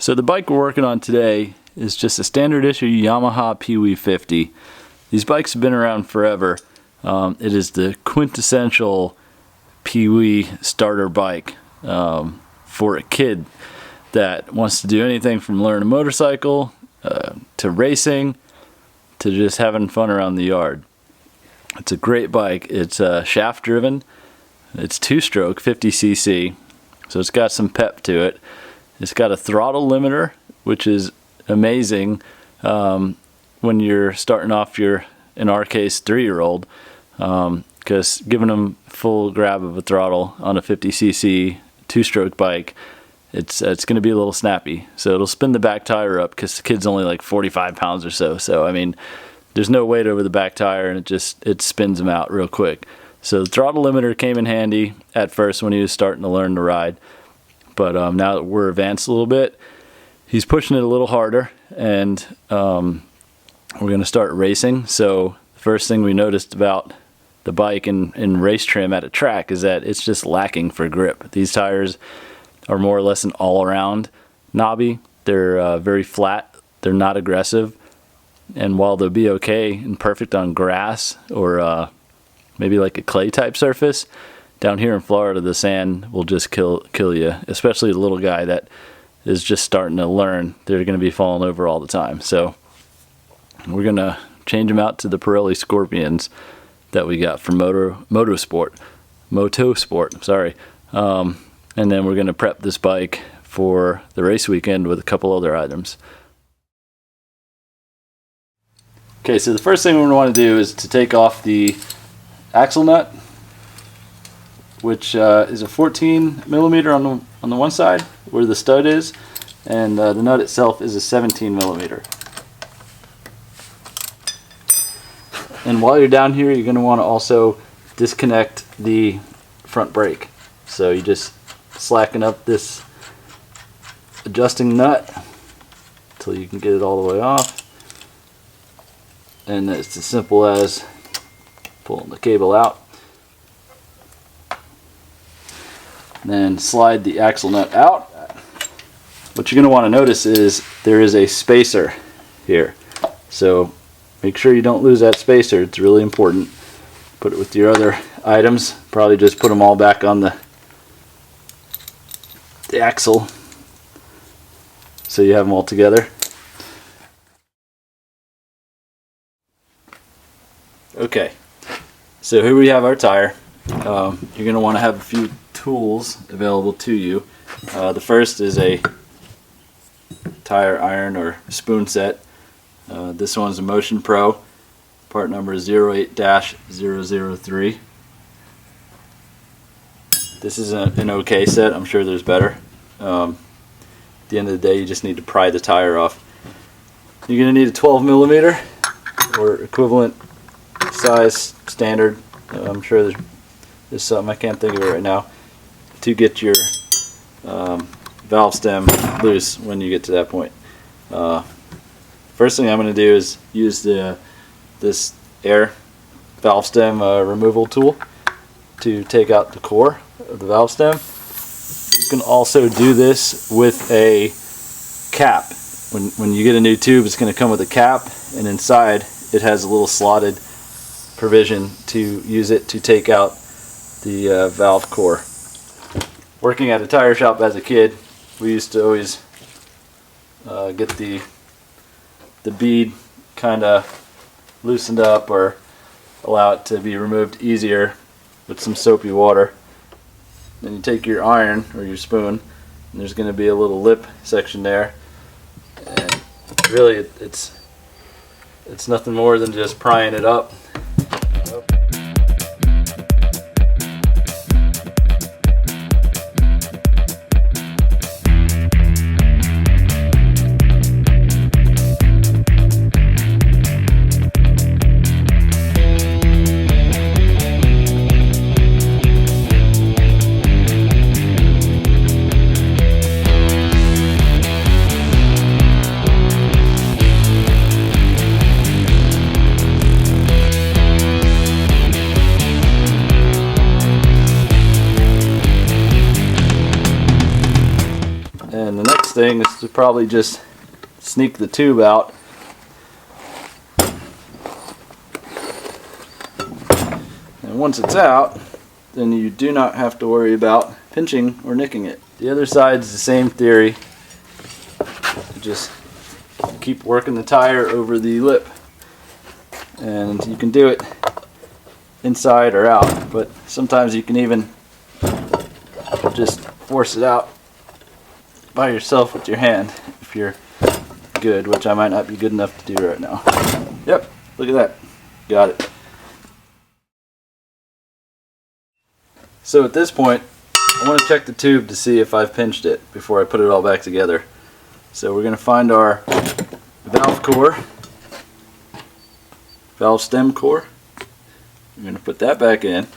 So the bike we're working on today is just a standard issue Yamaha PW50. These bikes have been around forever. It is the quintessential Pee-wee starter bike for a kid that wants to do anything from learn a motorcycle to racing to just having fun around the yard. It's a great bike. It's shaft driven. It's 2-stroke 50cc, so it's got some pep to it. It's got a throttle limiter, which is amazing when you're starting off your, in our case, 3-year-old, because giving them full grab of a throttle on a 50cc 2-stroke bike, it's going to be a little snappy. So it'll spin the back tire up because the kid's only like 45 pounds or so. So I mean, there's no weight over the back tire, and it spins him out real quick. So the throttle limiter came in handy at first when he was starting to learn to ride. But now that we're advanced a little bit, he's pushing it a little harder, and we're going to start racing. So the first thing we noticed about the bike in race trim at a track is that it's just lacking for grip. These tires are more or less an all-around knobby. They're very flat. They're not aggressive. And while they'll be okay and perfect on grass or maybe like a clay type surface, down here in Florida, the sand will just kill you, especially the little guy that is just starting to learn. They're going to be falling over all the time. So we're going to change them out to the Pirelli Scorpions that we got from Motosport, sorry. And then we're going to prep this bike for the race weekend with a couple other items. Okay, so the first thing we're going to want to do is to take off the axle nut, which is a 14 millimeter on the one side where the stud is, and the nut itself is a 17 millimeter. And while you're down here, you're going to want to also disconnect the front brake. So you just slacken up this adjusting nut until you can get it all the way off, and it's as simple as pulling the cable out. Then slide the axle nut out. What you're going to want to notice is there is a spacer here, so make sure you don't lose that spacer. It's really important. Put it with your other items. Probably just put them all back on the axle so you have them all together. Okay, so here we have our tire. You're going to want to have a few tools available to you. The first is a tire iron or spoon set. This one's a Motion Pro, part number 08-003. This is an okay set. I'm sure there's better. At the end of the day, you just need to pry the tire off. You're going to need a 12 millimeter or equivalent size standard. I'm sure there's something, I can't think of it right now, to get your valve stem loose when you get to that point. First thing I'm going to do is use this air valve stem removal tool to take out the core of the valve stem. You can also do this with a cap. When you get a new tube, it's going to come with a cap, and inside it has a little slotted provision to use it to take out the valve core. Working at a tire shop as a kid, we used to always get the bead kind of loosened up or allow it to be removed easier with some soapy water. Then you take your iron or your spoon, and there's going to be a little lip section there, and really it's nothing more than just prying it up. quickest thing is to probably just sneak the tube out. And once it's out, then you do not have to worry about pinching or nicking it. The other side is the same theory. You just keep working the tire over the lip. And you can do it inside or out, but sometimes you can even just force it out by yourself with your hand if you're good, which I might not be good enough to do right now. Yep, look at that. Got it. So at this point, I want to check the tube to see if I've pinched it before I put it all back together. So we're going to find our valve core, valve stem core. We're going to put that back in.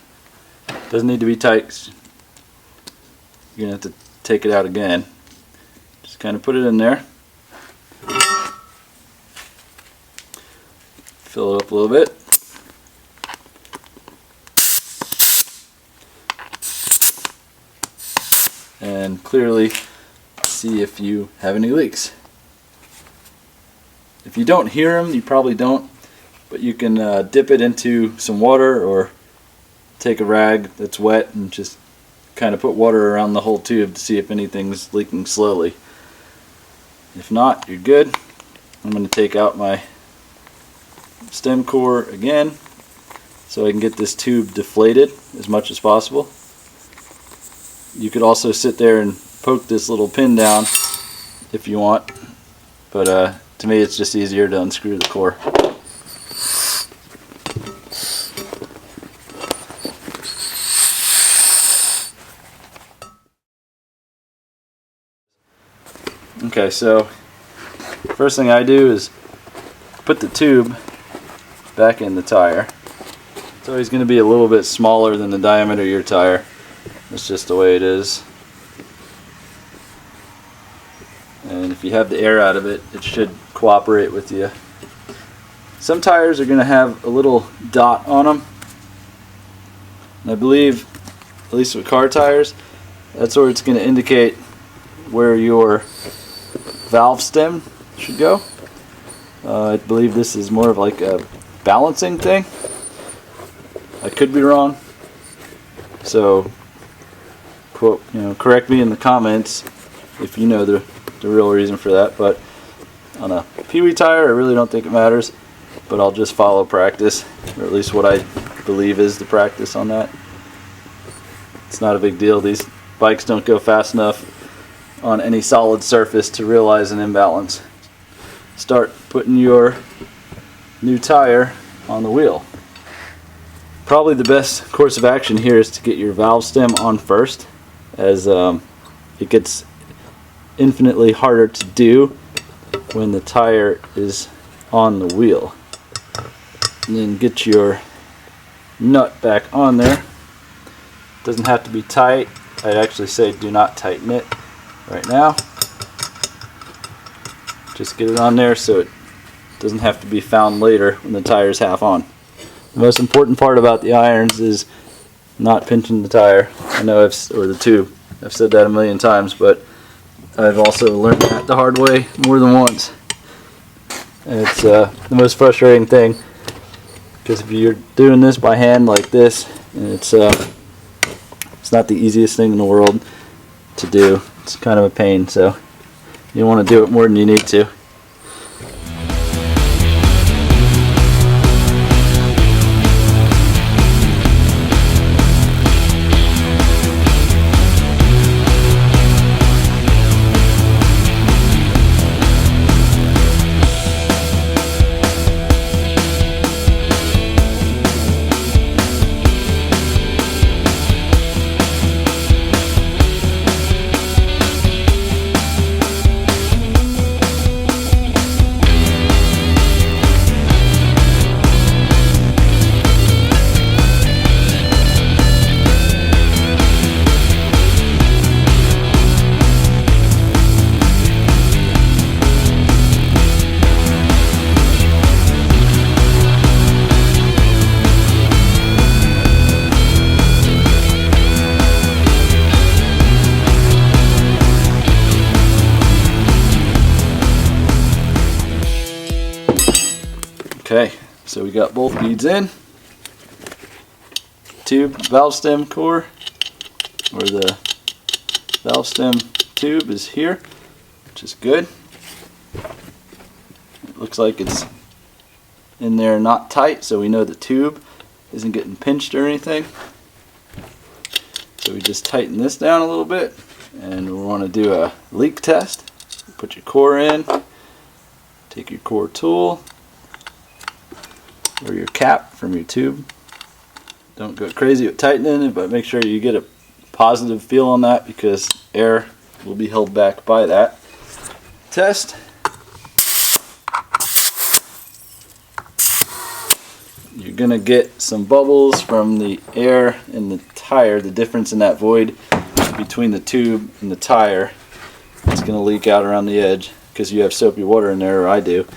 Doesn't need to be tight. You're going to have to take it out again. Just kind of put it in there. Fill it up a little bit. And clearly see if you have any leaks. If you don't hear them, you probably don't, but you can dip it into some water or take a rag that's wet and just kind of put water around the whole tube to see if anything's leaking slowly. If not, you're good. I'm going to take out my stem core again so I can get this tube deflated as much as possible. You could also sit there and poke this little pin down if you want, but to me it's just easier to unscrew the core. Okay, so first thing I do is put the tube back in the tire. It's always going to be a little bit smaller than the diameter of your tire. That's just the way it is. And if you have the air out of it, it should cooperate with you. Some tires are going to have a little dot on them. And I believe, at least with car tires, that's where it's going to indicate where your valve stem should go. I believe this is more of like a balancing thing. I could be wrong. So, correct me in the comments if you know the real reason for that. But on a Pee-wee tire, I really don't think it matters. But I'll just follow practice, or at least what I believe is the practice on that. It's not a big deal. These bikes don't go fast enough on any solid surface to realize an imbalance. Start putting your new tire on the wheel. Probably the best course of action here is to get your valve stem on first, as it gets infinitely harder to do when the tire is on the wheel. And then get your nut back on there. Doesn't have to be tight. I'd actually say do not tighten it right now. Just get it on there so it doesn't have to be found later when the tire's half on. The most important part about the irons is not pinching the tire. I know or the tube. I've said that a million times, but I've also learned that the hard way more than once. And it's the most frustrating thing, because if you're doing this by hand like this, it's not the easiest thing in the world to do. It's kind of a pain, so you don't want to do it more than you need to. Okay, so we got both beads in. Tube valve stem core, or the valve stem tube, is here, which is good. It looks like it's in there not tight, so we know the tube isn't getting pinched or anything. So we just tighten this down a little bit, and we want to do a leak test. Put your core in, take your core tool or your cap from your tube. Don't go crazy with tightening it, but make sure you get a positive feel on that, because air will be held back by that. Test. You're going to get some bubbles from the air in the tire, the difference in that void between the tube and the tire. It's going to leak out around the edge because you have soapy water in there, or I do.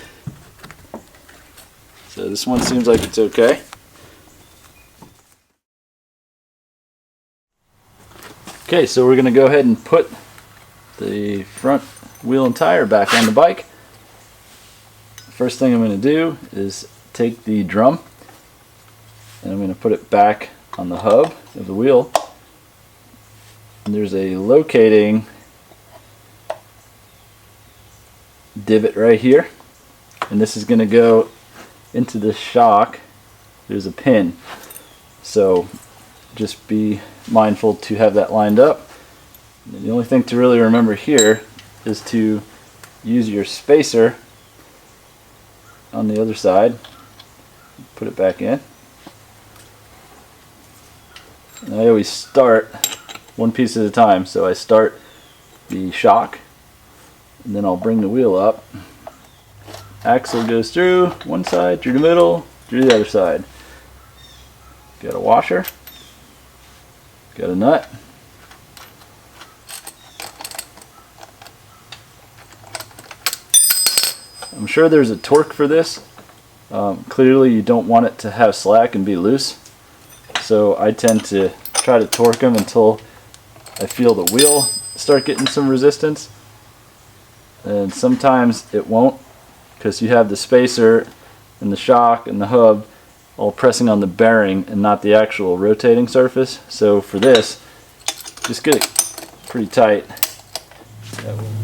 So this one seems like it's okay. Okay, so we're going to go ahead and put the front wheel and tire back on the bike. First thing I'm going to do is take the drum and I'm going to put it back on the hub of the wheel. And there's a locating divot right here, and this is going to go into the shock. There's a pin, so just be mindful to have that lined up. And the only thing to really remember here is to use your spacer on the other side. Put it back in. And I always start one piece at a time, so I start the shock and then I'll bring the wheel up. Axle goes through one side, through the middle, through the other side. Got a washer, got a nut, I'm sure there's a torque for this. Clearly you don't want it to have slack and be loose, so I tend to try to torque them until I feel the wheel start getting some resistance. And sometimes it won't, because you have the spacer and the shock and the hub all pressing on the bearing and not the actual rotating surface. So for this, just get it pretty tight.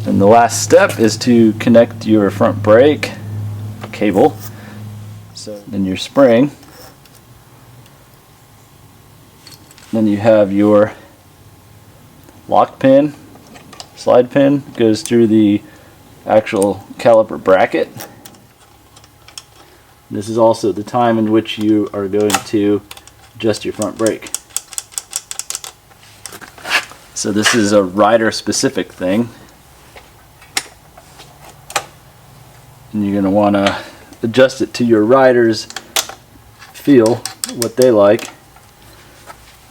And the last step is to connect your front brake cable, so then your spring, then you have your lock pin, slide pin goes through the actual caliper bracket. This is also the time in which you are going to adjust your front brake. So this is a rider specific thing, and you're going to want to adjust it to your rider's feel, what they like.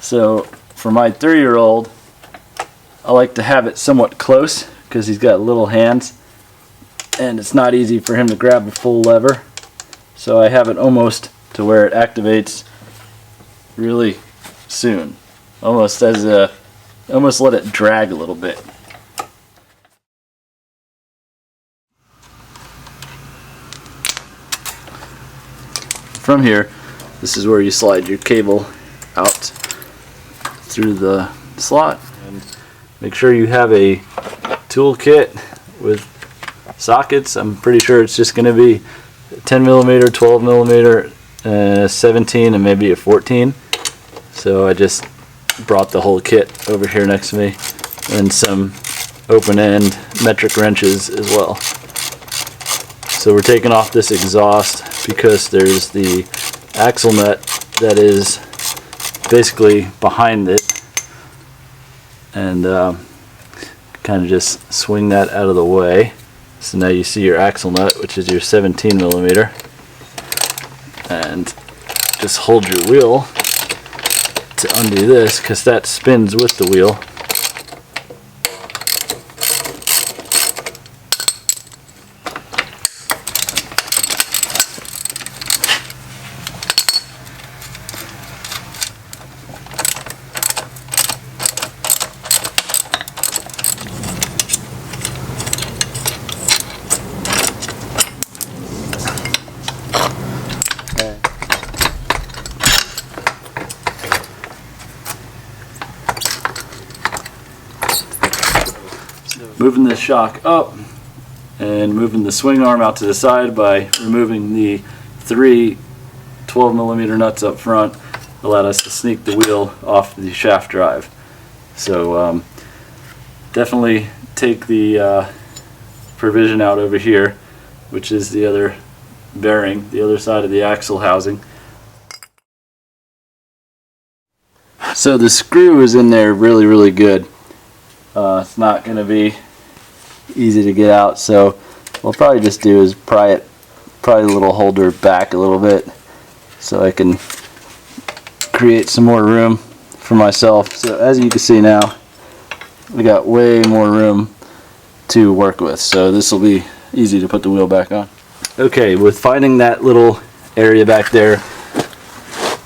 So for my 3-year-old, I like to have it somewhat close because he's got little hands and it's not easy for him to grab a full lever. So I have it almost to where it activates really soon, almost as a, almost let it drag a little bit. From here, this is where you slide your cable out through the slot, and make sure you have a tool kit with sockets. I'm pretty sure it's just going to be 10 millimeter, 12 millimeter, 17, and maybe a 14. So I just brought the whole kit over here next to me, and some open end metric wrenches as well. So we're taking off this exhaust because there's the axle nut that is basically behind it, and kind of just swing that out of the way. So now you see your axle nut, which is your 17 millimeter, and just hold your wheel to undo this because that spins with the wheel. moving the shock up and moving the swing arm out to the side by removing the 3 12mm nuts up front allowed us to sneak the wheel off the shaft drive. So definitely take the provision out over here, which is the other bearing, the other side of the axle housing. So the screw is in there really good. It's not going to be easy to get out, so what I'll probably just do is pry the little holder back a little bit so I can create some more room for myself. So as you can see now, we got way more room to work with, so this will be easy to put the wheel back on. Okay, with finding that little area back there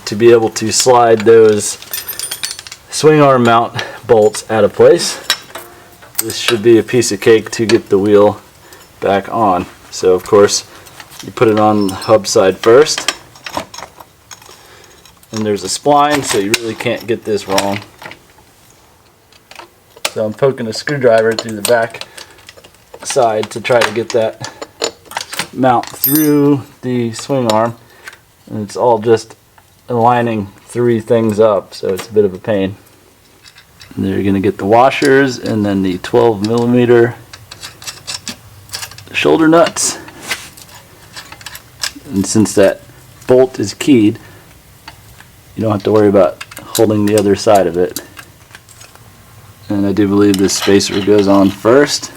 to be able to slide those swing arm mount bolts out of place, this should be a piece of cake to get the wheel back on. So of course you put it on the hub side first, and there's a spline, so you really can't get this wrong. So I'm poking a screwdriver through the back side to try to get that mount through the swing arm, and it's all just aligning 3 things up, so it's a bit of a pain. And there you're going to get the washers and then the 12mm shoulder nuts. And since that bolt is keyed, you don't have to worry about holding the other side of it. And I do believe this spacer goes on first.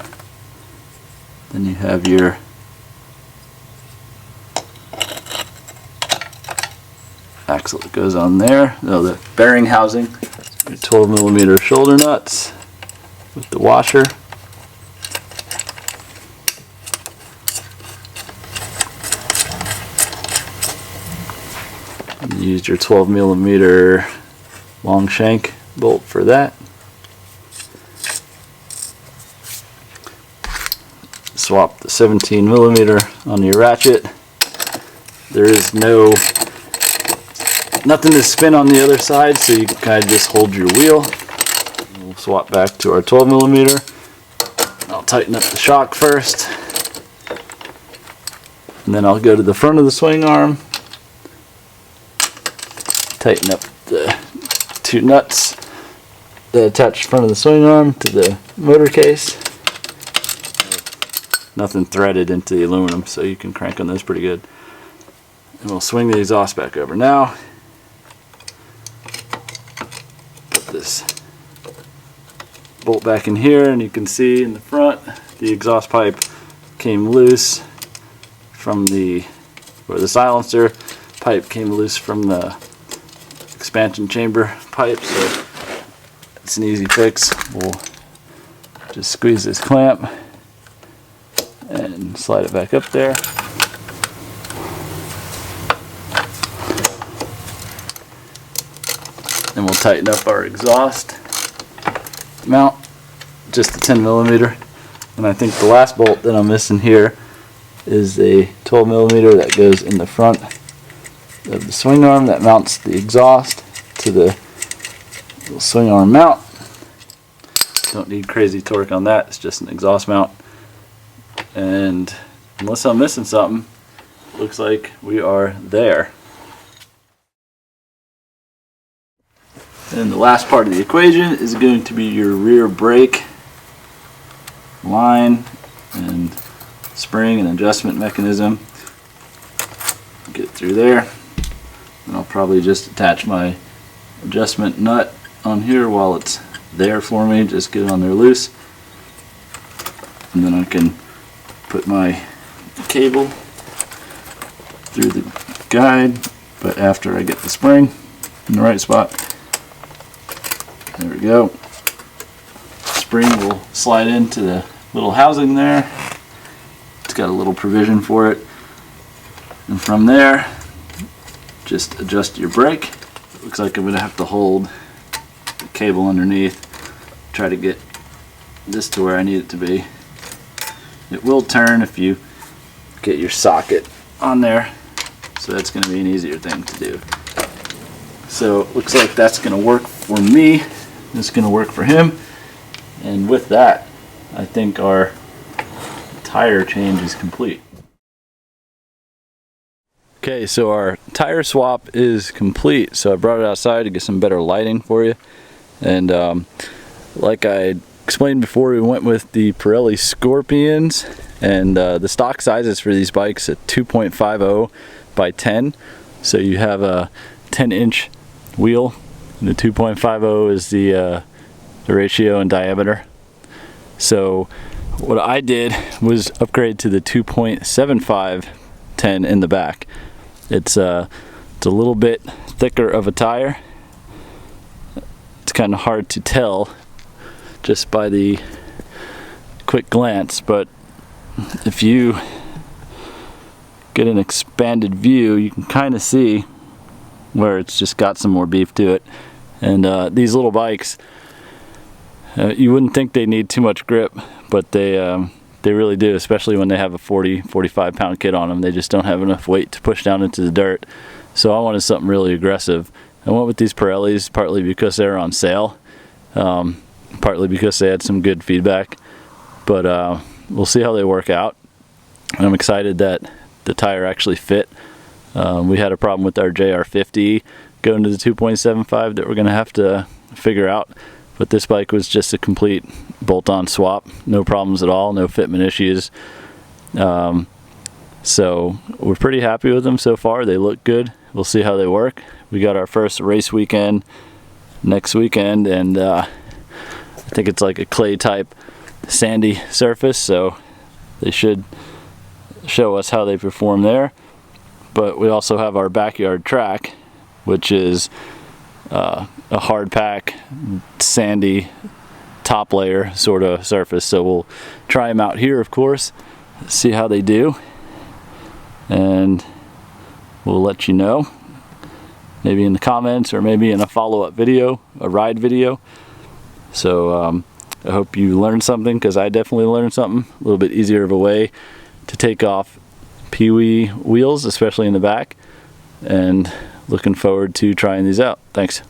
Then you have your axle that goes on there. No, the bearing housing. Your 12mm shoulder nuts with the washer. And you used your 12mm long shank bolt for that. Swap the 17mm on your ratchet. There is nothing to spin on the other side, so you can kind of just hold your wheel. We'll swap back to our 12mm. I'll tighten up the shock first, and then I'll go to the front of the swing arm, tighten up the 2 nuts that attach the front of the swing arm to the motor case. Nothing threaded into the aluminum, so you can crank on those pretty good. And we'll swing the exhaust back over. Now, put this bolt back in here, and you can see in the front the exhaust pipe came loose from the silencer pipe came loose from the expansion chamber pipe, so it's an easy fix. We'll just squeeze this clamp and slide it back up there. And we'll tighten up our exhaust mount, just a 10mm. And I think the last bolt that I'm missing here is a 12mm that goes in the front of the swing arm that mounts the exhaust to the little swing arm mount. Don't need crazy torque on that, it's just an exhaust mount. And unless I'm missing something, looks like we are there. And the last part of the equation is going to be your rear brake line and spring and adjustment mechanism. Get through there, and I'll probably just attach my adjustment nut on here while it's there for me. Just get it on there loose, and then I can put my cable through the guide, but after I get the spring in the right spot. There we go. Spring will slide into the little housing there. It's got a little provision for it. And from there, just adjust your brake. It looks like I'm going to have to hold the cable underneath. Try to get this to where I need it to be. It will turn if you get your socket on there, so that's going to be an easier thing to do. So it looks like that's going to work for me. It's going to work for him. And with that, I think our tire change is complete. Okay, so our tire swap is complete. So I brought it outside to get some better lighting for you. And like I explained before, we went with the Pirelli Scorpions, and the stock sizes for these bikes at 2.50 by 10. So you have a 10-inch wheel, and the 2.50 is the ratio in diameter. So what I did was upgrade to the 2.75 10 in the back. It's a little bit thicker of a tire. It's kind of hard to tell just by the quick glance, but if you get an expanded view, you can kind of see where it's just got some more beef to it. And these little bikes, you wouldn't think they need too much grip, but they really do, especially when they have a 40-45 pound kit on them. They just don't have enough weight to push down into the dirt. So I wanted something really aggressive. I went with these Pirellis partly because they were on sale, partly because they had some good feedback, but we'll see how they work out. I'm excited that the tire actually fit. We had a problem with our JR50 going to the 2.75 that we're going to have to figure out, but this bike was just a complete bolt-on swap, no problems at all, no fitment issues. So we're pretty happy with them so far. They look good. We'll see how they work. We got our first race weekend next weekend, and I think it's like a clay type sandy surface, so they should show us how they perform there. But we also have our backyard track, which is a hard pack, sandy top layer sort of surface. So we'll try them out here, of course, see how they do, and we'll let you know, maybe in the comments or maybe in a follow-up video, a ride video. So I hope you learned something, because I definitely learned something. A little bit easier of a way to take off Pee-wee wheels, especially in the back, and looking forward to trying these out. Thanks.